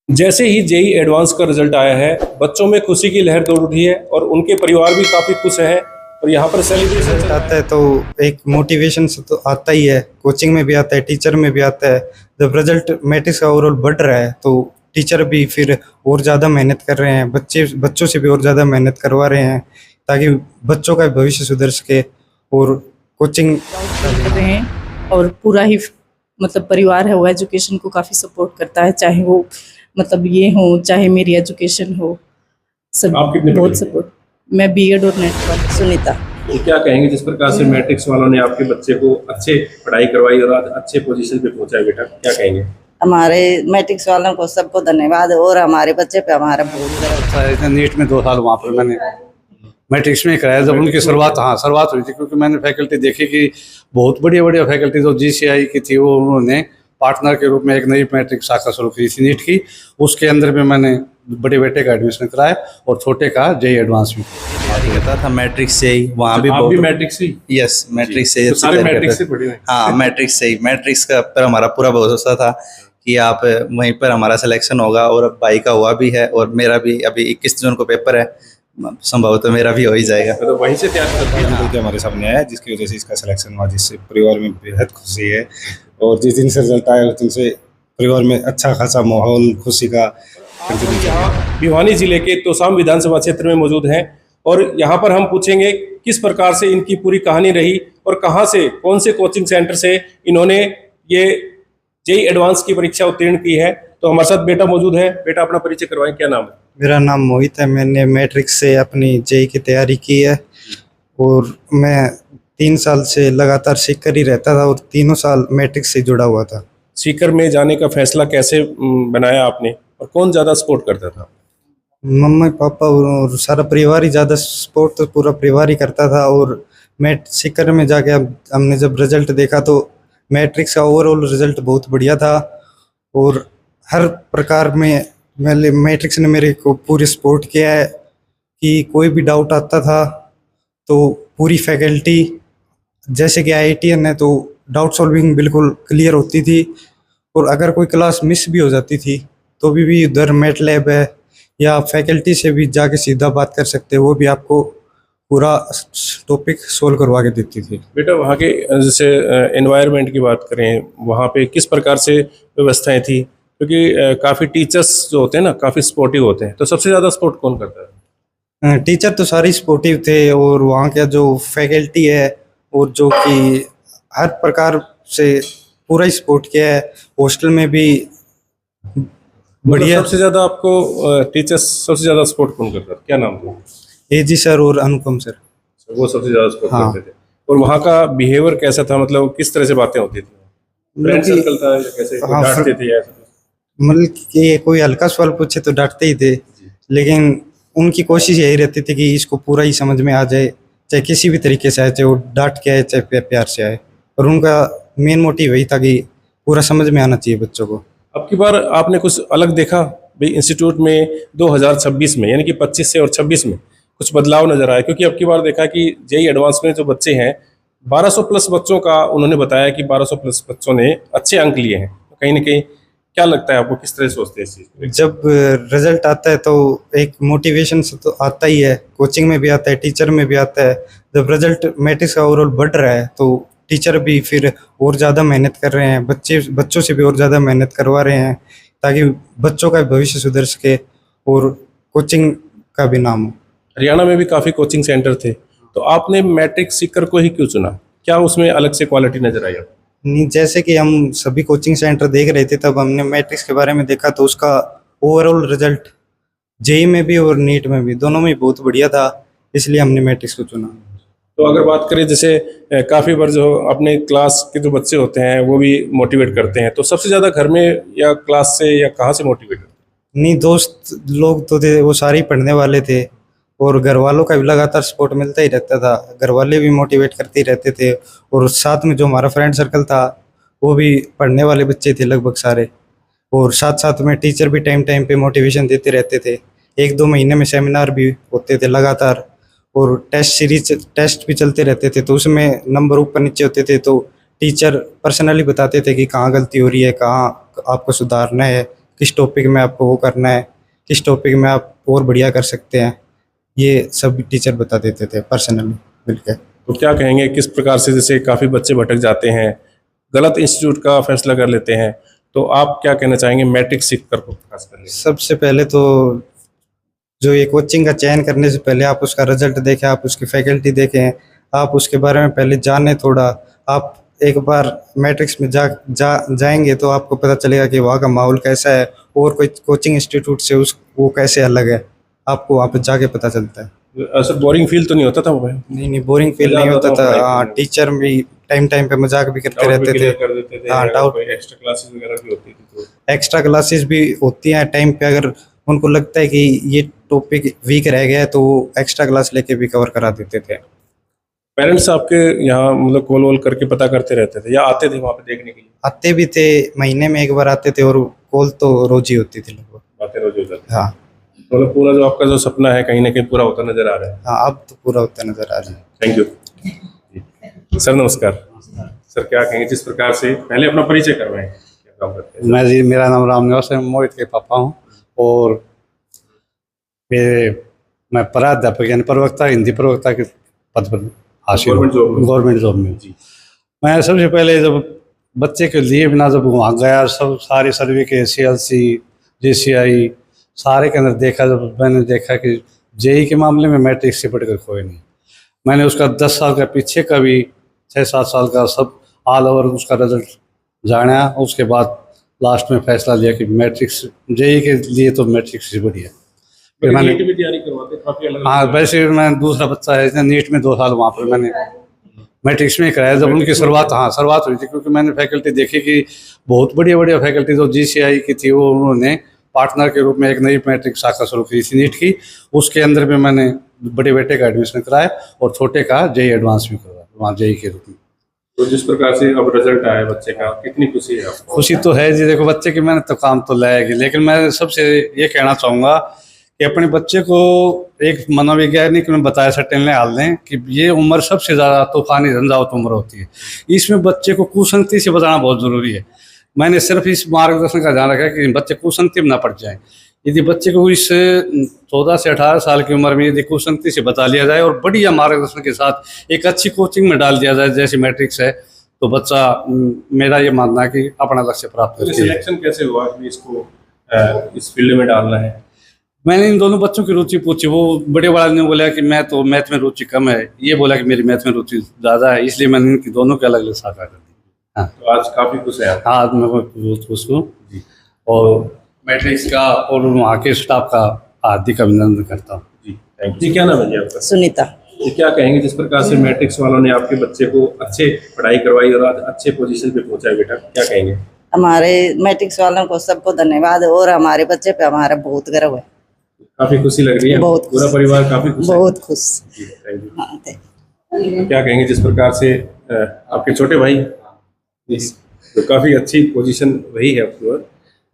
जैसे ही JEE advance का result आया है, बच्चों में खुशी की लहर दौड़ उठी है और उनके परिवार भी काफी खुश है और यहाँ पर सेलिब्रेशन रिजल्ट आता है तो एक मोटिवेशन से तो आता ही है, कोचिंग में भी आता है, टीचर में भी आता है। जब रिजल्ट मैट्रिक्स का ओवरऑल बढ़ रहा है तो टीचर भी फिर और ज़्यादा मेहनत कर रहे हैं, बच्चों से भी और ज़्यादा मेहनत करवा रहे हैं ताकि बच्चों का भविष्य सुधर सके। और कोचिंग कर रहे हैं और पूरा ही मतलब परिवार है वो एजुकेशन को काफ़ी सपोर्ट करता है, चाहे वो मतलब ये हो चाहे मेरी एजुकेशन हो, सब आप कितने बहुत पढ़े? सपोर्ट। मैं बीएड और नेट पर सुनीता। तो क्या कहेंगे जिस प्रकार से मैट्रिक्स वालों ने आपके बच्चे को अच्छे पढ़ाई करवाई और आज अच्छे पोजीशन पे पहुंचा है, बेटा क्या कहेंगे? हमारे मैट्रिक्स वालों को सबको धन्यवाद और हमारे बच्चे पे हमारा बहुत गर्व। नीट में 2 साल वहाँ पर मैंने मैट्रिक्स में कराया। जब उनकी शुरुआत हुई थी, क्योंकि मैंने फैकल्टी देखी कि बहुत बढ़िया बढ़िया फैकल्टी जो जीसीआई की थी वो उन्होंने पार्टनर के रूप में एक नई मैट्रिक शाखा शुरू की थी नीट की। उसके अंदर में मैंने बड़े बेटे का एडमिशन कराया और छोटे का जेई एडवांस में तैयारी करता था मैट्रिक से ही। वहाँ भी आप बहुत भी मैट्रिक्स ही? यस, मैट्रिक से ही तो सारे तैयारी मैट्रिक्स करते से पढ़े हुए हैं? हाँ, मैट्रिक से ही। मैट्रिक्स का पर हमारा पूरा भरोसा था कि आप वहीं पर हमारा सिलेक्शन होगा और अब भाई का हुआ भी है और मेरा भी अभी 21 जून को पेपर है, संभवतः मेरा भी हो ही जाएगा। तो वहीं से तैयार करते हैं। बिल्कुल हमारे सामने आया जिसकी वजह से इसका सिलेक्शन हुआ, जिससे परिवार में बेहद खुशी है। और जिस दिन से रिजल्ट आया उस दिन से परिवार में अच्छा खासा माहौल खुशी का। यहाँ भिवानी जिले के तोसाम विधानसभा क्षेत्र में मौजूद हैं और यहाँ पर हम पूछेंगे किस प्रकार से इनकी पूरी कहानी रही और कहाँ से, कौन से कोचिंग सेंटर से इन्होंने ये जेई एडवांस की परीक्षा उत्तीर्ण की है। तो हमारे साथ बेटा मौजूद है। बेटा अपना परिचय करवाएं, क्या नाम है? मेरा नाम मोहित है। मैंने मैट्रिक्स से अपनी जेई की तैयारी की है और मैं 3 साल से लगातार सीकर ही रहता था और 3 साल मैट्रिक्स से जुड़ा हुआ था। सीकर में जाने का फैसला कैसे बनाया आपने और कौन ज़्यादा सपोर्ट करता था? मम्मी पापा और सारा परिवार ही, ज़्यादा सपोर्ट तो पूरा परिवार ही करता था। और सीकर में जाके हमने जब रिजल्ट देखा तो मैट्रिक्स का ओवरऑल रिजल्ट बहुत बढ़िया था और हर प्रकार में मैट्रिक्स ने मेरे को पूरी सपोर्ट किया है कि कोई भी डाउट आता था तो पूरी फैकल्टी, जैसे कि आईआईटीएन है तो डाउट सॉल्विंग बिल्कुल क्लियर होती थी और अगर कोई क्लास मिस भी हो जाती थी तो भी उधर मैट लैब है या फैकल्टी से भी जाके सीधा बात कर सकते हैं, वो भी आपको पूरा टॉपिक सोल्व करवा के देती थी। बेटा वहाँ के जैसे एनवायरनमेंट की बात करें, वहाँ पे किस प्रकार से व्यवस्थाएं थी? क्योंकि काफ़ी टीचर्स जो होते हैं ना काफ़ी सपोर्टिव होते हैं, तो सबसे ज़्यादा सपोर्ट कौन करता है? टीचर तो सारे सपोर्टिव थे और वहाँ का जो फैकल्टी है और जो कि हर प्रकार से पूरा ही सपोर्ट किया है। हॉस्टल में भी बढ़िया। सबसे ज़्यादा आपको टीचर्स सबसे ज़्यादा सपोर्ट कौन करता है? क्या नाम था? एजी सर और अनुपम सर। वो सबसे ज़्यादा सपोर्ट हाँ। करते थे। और वहाँ का बिहेवियर कैसा था, मतलब किस तरह से बातें होती थी? फ्रेंड सर्कल था या कैसे? हाँ, डांटते थे या ऐसा? मतलब कि कोई हल्का सवाल पूछे तो डांटते ही थे, लेकिन उनकी कोशिश यही रहती थी कि इसको पूरा ही समझ में आ जाए, चाहे किसी भी तरीके से आए, चाहे वो डांट के आए चाहे प्यार से आए। और उनका मेन मोटिव यही था कि पूरा समझ में आना चाहिए बच्चों को। अब की बार आपने कुछ अलग देखा भाई इंस्टीट्यूट में 2026 में, यानी कि 25 से और 26 में कुछ बदलाव नजर आया? क्योंकि अब की बार देखा कि जेई एडवांस में जो बच्चे हैं 1200 प्लस बच्चों का उन्होंने बताया कि 1200 प्लस बच्चों ने अच्छे अंक लिए हैं। कहीं ना कहीं क्या लगता है आपको, किस तरह सोचते हैं इस चीज़ को? जब रिजल्ट आता है तो एक मोटिवेशन से तो आता ही है, कोचिंग में भी आता है, टीचर में भी आता है। जब रिजल्ट मैट्रिक्स का ओवरऑल बढ़ रहा है तो टीचर भी फिर और ज़्यादा मेहनत कर रहे हैं, बच्चों से भी और ज़्यादा मेहनत करवा रहे हैं ताकि बच्चों का भविष्य सुधर सके और कोचिंग का भी नाम हो। हरियाणा में भी काफ़ी कोचिंग सेंटर थे, तो आपने मैट्रिक सीकर को ही क्यों चुना? क्या उसमें अलग से क्वालिटी नजर आई? नहीं, जैसे कि हम सभी कोचिंग सेंटर देख रहे थे तब हमने मैट्रिक्स के बारे में देखा तो उसका ओवरऑल रिजल्ट जेई में भी और नीट में भी, दोनों में बहुत बढ़िया था, इसलिए हमने मैट्रिक्स को चुना। तो अगर बात करें जैसे काफ़ी बार जो अपने क्लास के जो बच्चे होते हैं वो भी मोटिवेट करते हैं, तो सबसे ज़्यादा घर में या क्लास से या कहाँ से मोटिवेट करते हैं? नहीं, दोस्त लोग तो थे वो सारे ही पढ़ने वाले थे और घर वालों का भी लगातार सपोर्ट मिलता ही रहता था। घर वाले भी मोटिवेट करते ही रहते थे और साथ में जो हमारा फ्रेंड सर्कल था वो भी पढ़ने वाले बच्चे थे लगभग सारे। और साथ साथ में टीचर भी टाइम टाइम पे मोटिवेशन देते रहते थे। 1-2 महीने में सेमिनार भी होते थे लगातार और टेस्ट भी चलते रहते थे, तो उसमें नंबर ऊपर नीचे होते थे तो टीचर पर्सनली बताते थे कि कहाँ गलती हो रही है, कहाँ आपको सुधारना है, किस टॉपिक में आपको वो करना है, किस टॉपिक में आप और बढ़िया कर सकते हैं, ये सब टीचर बता देते थे पर्सनली मिलकर। तो क्या कहेंगे किस प्रकार से, जैसे काफ़ी बच्चे भटक जाते हैं, गलत इंस्टीट्यूट का फैसला कर लेते हैं, तो आप क्या कहना चाहेंगे मैट्रिक सीखकर को खासकर? सबसे पहले तो जो ये कोचिंग का चयन करने से पहले आप उसका रिजल्ट देखें, आप उसकी फैकल्टी देखें, आप उसके बारे में पहले जानें थोड़ा। आप एक बार मैट्रिक्स में जाएंगे तो आपको पता चलेगा कि वहाँ का माहौल कैसा है और कोई कोचिंग इंस्टीट्यूट से वो कैसे अलग है, आपको वहाँ पे जाके पता चलता है। सर बोरिंग फील तो नहीं होता था वो? नहीं, बोरिंग फील नहीं होता था। हाँ, टीचर भी टाइम पे मजाक भी करते रहते थे। हाँ, डाउट, एक्स्ट्रा क्लासेस वगैरह भी होती थी तो एक्स्ट्रा क्लासेस भी होती हैं टाइम पे। अगर उनको लगता है कि ये टॉपिक वीक रह गया है तो वो एक्स्ट्रा क्लास लेके भी कवर करा देते थे। पेरेंट्स आपके यहाँ मतलब कॉल वॉल करके पता करते रहते थे या आते थे वहाँ पे देखने के लिए? आते भी थे, महीने में एक बार आते थे और कॉल तो रोज ही होती थी लगभग। बातें रोज हो जाती? हाँ मतलब पूरा जो आपका जो सपना है कहीं ना कहीं पूरा होता नजर आ रहा है? हाँ, अब तो पूरा होता नजर आ रहा है। Thank you sir. नमस्कार सर, क्या कहेंगे जिस प्रकार से, पहले अपना परिचय करवाएं, क्या काम करते हैं? मैं जी, मेरा नाम रामनिवास है, मोहित के पापा हूँ और मैं प्राध्यापक यानी प्रवक्ता, हिंदी प्रवक्ता के पद पर हासिल गवर्नमेंट जॉब में। मैं सबसे पहले जब बच्चे के लिए बिना जब वहाँ गया, सब सारे सर्वे के CLC JCI सारे के अंदर देखा, जब मैंने देखा कि JEE के मामले में मैट्रिक से बढ़कर कोई नहीं। मैंने उसका 10 साल का पीछे का भी 6-7 साल का सब ऑल ओवर उसका रिजल्ट जाना, उसके बाद लास्ट में फैसला लिया कि मैट्रिक्स JEE के लिए तो मैट्रिक्स से बढ़िया। फिर मैंने नीट भी तैयारी करवाते काफी अलग? हाँ, वैसे मैं दूसरा बच्चा है नीट में 2 साल वहाँ पर मैंने मैट्रिक्स में कराया जब उनकी शुरुआत हुई थी, क्योंकि मैंने फैकल्टी देखी कि बहुत बढ़िया फैकल्टी जो GCI की थी वो उन्होंने पार्टनर के रूप में एक नई मैट्रिक शाखा शुरू की थी नीट की। उसके अंदर में मैंने बड़े बेटे का एडमिशन कराया और छोटे का JEE एडवांस भी करवाया वहाँ JEE के रूप में। तो जिस प्रकार से अब रिजल्ट आया बच्चे का, कितनी खुशी है आपको? खुशी तो है जी, देखो बच्चे की मेहनत तो काम तो लाएगी, लेकिन मैं सबसे ये कहना चाहूँगा कि अपने बच्चे को एक मनोवैज्ञानिक में बताया सटेन ने हाल दें कि ये उम्र सबसे ज़्यादा तूफानी झंझावत उम्र होती है। इसमें बच्चे को कुसंगति से बचाना बहुत ज़रूरी है। मैंने सिर्फ इस मार्गदर्शन का ध्यान रखा कि बच्चे कुसंगति में ना पड़ जाएं। यदि बच्चे को इस 14 से 18 साल की उम्र में यदि कुसंगति से बचा लिया जाए और बढ़िया मार्गदर्शन के साथ एक अच्छी कोचिंग में डाल दिया जाए जैसे मैट्रिक्स है, तो बच्चा, मेरा ये मानना है कि अपना लक्ष्य प्राप्त कर। सिलेक्शन कैसे हुआ कि इसको इस फील्ड में डालना है? मैंने इन दोनों बच्चों की रुचि पूछी। वो बड़े वाले ने बोला कि मैं तो मैथ में रुचि कम है, ये बोला कि मेरी मैथ में रुचि ज़्यादा है, इसलिए मैंने इनकी दोनों के अलग अलग शाखा कर दी। हाँ, तो आज काफ़ी खुश है आप? हाँ, आज मैं बहुत खुश हूँ और मैट्रिक्स का और वहाँ के स्टाफ का हार्दिक अभिनंदन करता हूँ। जी थैंक यू। जी क्या नाम है जी आपका? सुनीता। ये क्या कहेंगे जिस प्रकार से मैट्रिक्स वालों ने आपके बच्चे को अच्छे पढ़ाई करवाई और आज अच्छे पोजीशन पे पहुंचा है, बेटा क्या कहेंगे? हमारे मैट्रिक्स वालों को सबको धन्यवाद और हमारे बच्चे पे हमारा बहुत गर्व है। काफी खुशी लग रही है? बहुत खुश। पूरा परिवार काफी खुश है? बहुत खुश। जी थैंक यू। हाँ, thank you। क्या कहेंगे जिस प्रकार से आपके छोटे भाई तो काफी अच्छी पोजीशन रही है आपकी और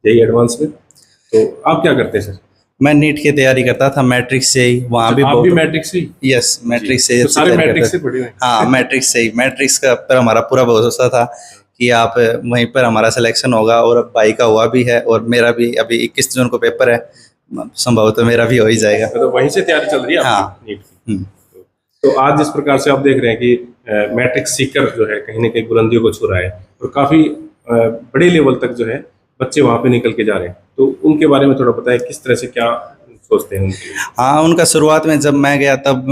JEE एडवांस में, तो आप क्या करते हैं सर? मैं नीट की तैयारी करता था मैट्रिक से ही, वहाँ भी आप भी मैट्रिक से? यस, मैट्रिक से तो सारे तैयारी मैट्रिक करते से थे। पढ़े हुए? हाँ, मैट्रिक से ही, मैट्रिक्स का पर हमारा पूरा भरोसा था कि आप वहीं पर हमारा सिलेक्शन होगा, और अब भाई का हुआ भी है और मेरा भी अभी 21 जून को पेपर है, संभवतः मेरा भी हो ही जाएगा। तो वहीं से तैयारी चल रही है हाँ। आपकी नीट की? तो आज जिस प्रकार से आप देख रहे हैं कि मैट्रिक सीकर जो है कहीं ना कहीं बुलंदियों को छू रहा है और काफ़ी बड़े लेवल तक जो है बच्चे वहाँ पे निकल के जा रहे हैं, तो उनके बारे में थोड़ा बताएं किस तरह से क्या सोचते हैं उनके लिए? हाँ, उनका शुरुआत में जब मैं गया तब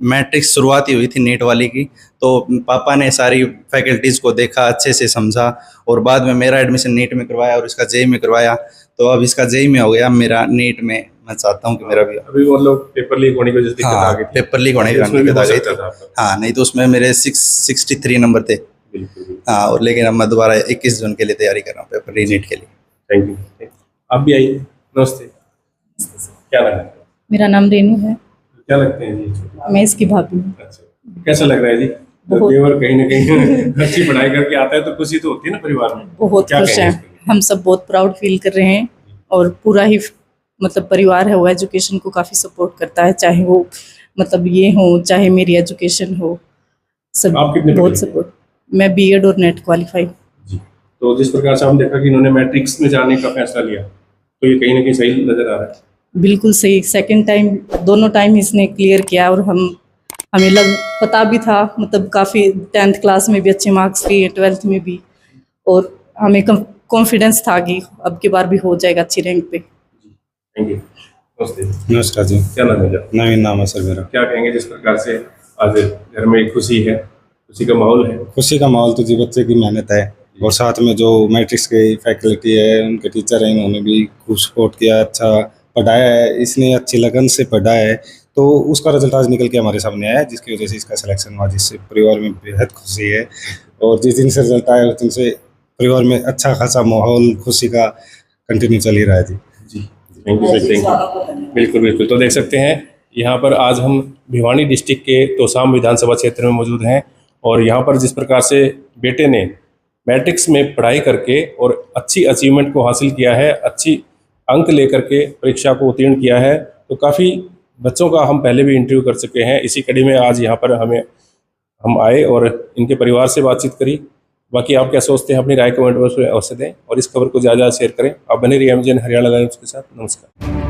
मैट्रिक शुरुआत ही हुई थी नीट वाली की, तो पापा ने सारी फैकल्टीज़ को देखा, अच्छे से समझा और बाद में मेरा एडमिशन नीट में करवाया और इसका JEE में करवाया। तो अब इसका JEE में हो गया, मेरा नीट में मैं चाहता हूँ कि मेरा भी। अभी मतलब पेपर लीक होने की वजह से दिक्कत आ गई थी? पेपर लीक होने की दिक्कत आ गई थी। हाँ, नहीं तो उसमें मेरे 63 नंबर थे। बिल्कुल। हाँ, और लेकिन अब मैं दोबारा 21 जून के लिए तैयारी कर रहा हूँ पेपर नीट के लिए। Thank you. आप भी आइए। नमस्ते। क्या लग रहा है? मेरा नाम रेनू है, क्या लगते हैं जी? मैं इसकी भाभी हूँ। अच्छा, कैसा लग रहा है जी? जब देवर कहीं ना कहीं अच्छी पढ़ाई करके आता है तो खुशी तो होती है ना परिवार में? बहुत क्या खुश कहेंगे हैं, इसके लिए? हम सब बहुत प्राउड फील कर रहे हैं और पूरा ही मतलब परिवार है वो एजुकेशन को काफ़ी सपोर्ट करता है, चाहे वो मतलब ये हो चाहे मेरी एजुकेशन हो, सब आप कितने बहुत पढ़े? सपोर्ट। मैं BEd और नेट क्वालिफाई। जी। तो जिस प्रकार से हम देखा कि इन्होंने मैट्रिक्स में जाने का फैसला लिया, तो ये कहीं ना कहीं सही नजर आ रहा है। बिल्कुल सही। सेकंड टाइम दोनों टाइम इसने क्लियर किया और हमें पता भी था, मतलब काफ़ी 10th क्लास में भी अच्छे मार्क्स लिए, 12th में भी, और हमें कॉन्फिडेंस था कि अब की बार भी हो जाएगा अच्छी रैंक पे। Thank you. नमस्ते, नमस्कार जी। क्या नाम है आपका? नवीन नाम है सर मेरा। क्या कहेंगे जिस प्रकार से आज घर में खुशी है, खुशी का माहौल है? खुशी का माहौल तो जी बच्चे की मेहनत है, और साथ में जो मैट्रिक्स के फैकल्टी है, उनके टीचर हैं, इन्होंने भी खूब सपोर्ट किया, अच्छा पढ़ाया है, इसने अच्छी लगन से पढ़ाया है, तो उसका रिजल्ट आज निकल के हमारे सामने आया है, जिसकी वजह से इसका सिलेक्शन हुआ, जिससे परिवार में बेहद खुशी है। और जिस दिन से रिजल्ट आया उस दिन से परिवार में अच्छा खासा माहौल खुशी का कंटिन्यू चल ही रहा है जी। जी, thank you sir, thank you. बिल्कुल बिल्कुल। तो देख सकते हैं यहाँ पर आज हम भिवानी डिस्ट्रिक्ट के तोसाम विधानसभा क्षेत्र में मौजूद हैं, और यहाँ पर जिस प्रकार से बेटे ने मैट्रिक्स में पढ़ाई करके और अच्छी अचीवमेंट को हासिल किया है, अच्छी अंक लेकर के परीक्षा को उत्तीर्ण किया है, तो काफ़ी बच्चों का हम पहले भी इंटरव्यू कर चुके हैं। इसी कड़ी में आज यहाँ पर हम आए और इनके परिवार से बातचीत करी। बाकी आप क्या सोचते हैं अपनी राय कमेंट बॉक्स में अवश्य दें, और इस खबर को ज़्यादा शेयर करें। आप बने रहिए एमजीएन हरियाणा लाइव के साथ। नमस्कार।